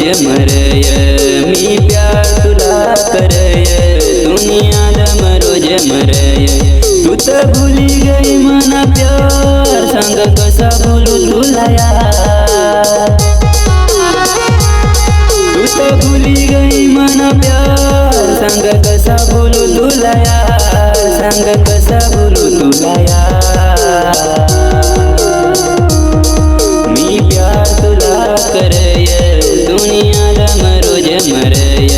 मरय, मी प्यार तुला करय, दुनियात रोज मरय। तू तर भुली गई मना प्यार, सांग कसा बोलू तुला यार। तू तर भुली गई मना प्यार, सांग कसा बोलू तुला यार, सांग कसा बोलू तुला यार। मी प्यार तुला करय, दुनियात रोज मरय,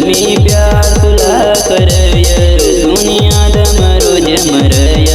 मी प्यार तुला करय, दुनियात रोज मरय।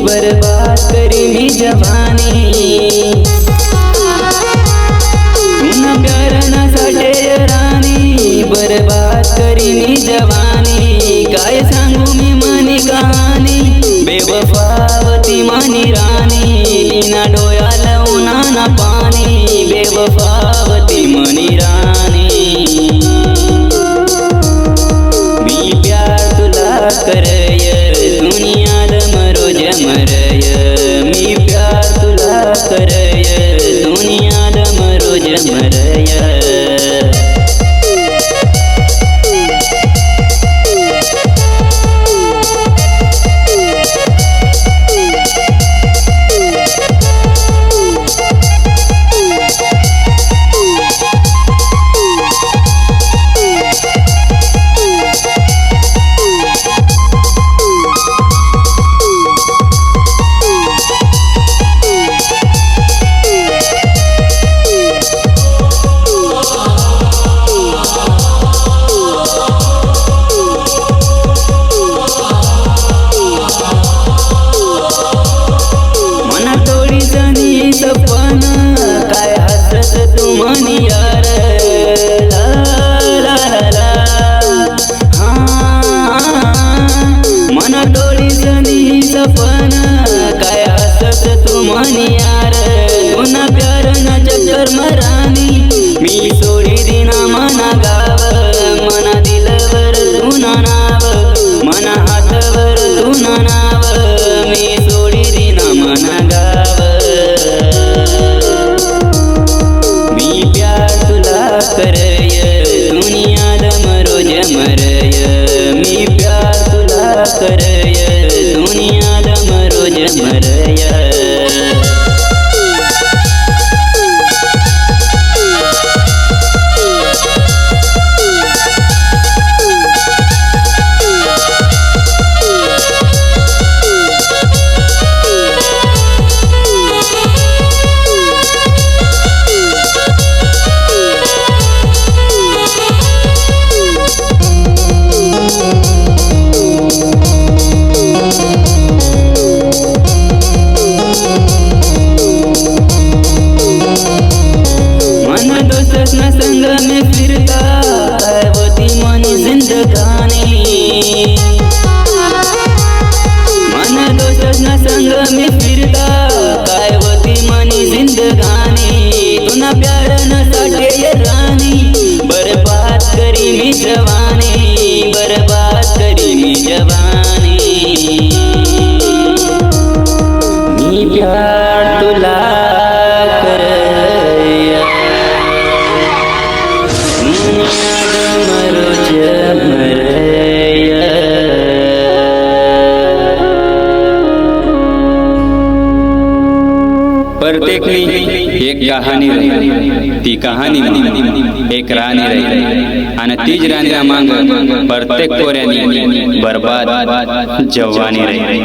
बर्बाद करी मी जवानी, तुना प्यार ना साठे राणी, बर्बाद करी मी जवानी। काय सांगू मी मनी कहाणी, बेवफावती मनी राणी, तिना डोळ्याला उन्हाना पाणी, बेवफावती मनी राणी। मी प्यार तुला करय, दुनियात रोज मरय, मी प्यार तुला करय, दुनियात रोज मरय। सपन काय हसत तू म्हणी यार, ला ला ला ला, मना डोळी जनी सपन काय हसत तू म्हणी यार। तुना प्यार ना चक्कर मरानी, मी सोडी दिना मना गाव, मना दिलवर तुना नाव, मना हातवर तुना नाव, मी सोडी दिना मना गाव। मी प्यार तुला करय, दुनियात रोज मरय, मी प्यार तुला करय, दुनियात रोज मरय। संग में फिरता है होती मनी जिंदगानी, मन दोस्त न संग में फिरता काय होती मनी जिंदगानी। तुना प्यार न साठे ये रानी, बर्बाद करी मी जवानी, बर्बाद करी मी जवानी। मी प्यार तुला प्रत्येकनी एक कहाणी रही, ती कहाणी एक राणी रही, आणि तीच राणीला मांग प्रत्येक पोऱ्यानी बर्बाद जवानी रही।